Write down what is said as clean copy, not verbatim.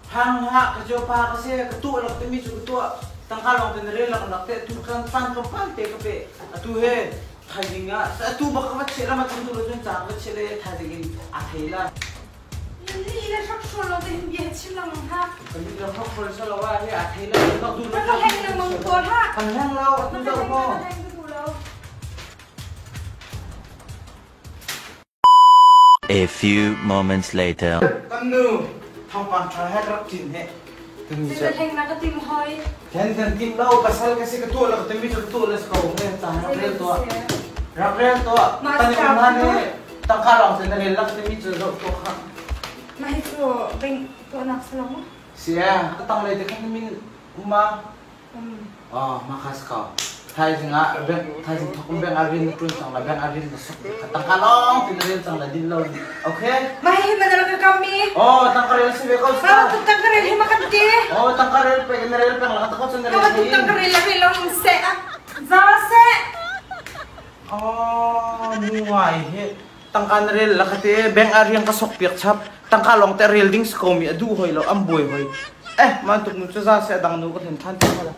hang ha kajo pa kasi ketu lak temi ju ketu tangkalong tenere lak nak te tu kan tan kampan te kape atu he thajinga atu bakamat chela mat tu lo jon chang chele thajigin atheila ini ila shak sholo de himbi chilang ha kami lo khok khol sala wa he atheila nak du lo heng na mong ko ha kan hang lao atu da ko A few moments later. Kanu thong pan thar ha rak tin he tin Sila heng na ka tim hoy. Ken ten tim lau pasal kasi ketu lak temi ju ketu les ko he ta rel to rel to tan man he tangkalong tenere lak temi ju to ha Mahitro beng to nak salamo. Siya, katang lay kan min uma. Makas ka. Thai singa thai sing thokong beng arin prun sang la beng arin masuk. Katang kalong tinarin sang la dinlaw. Okay? Mahi madala ka kami. Tangkarel si Beko Kau sa. tu tangkarel himakat ke. Tangkarel pe general peng la takot sa Kau tu nerel. tangkarel lagi long se. Zase. Nuway he. Tangkanrel la kate beng arin kasok piak chap. Tangkalong te real ding skomi adu hoy lo amboy hoy. Mantuk nu sa sa dang nu ko hen than tala.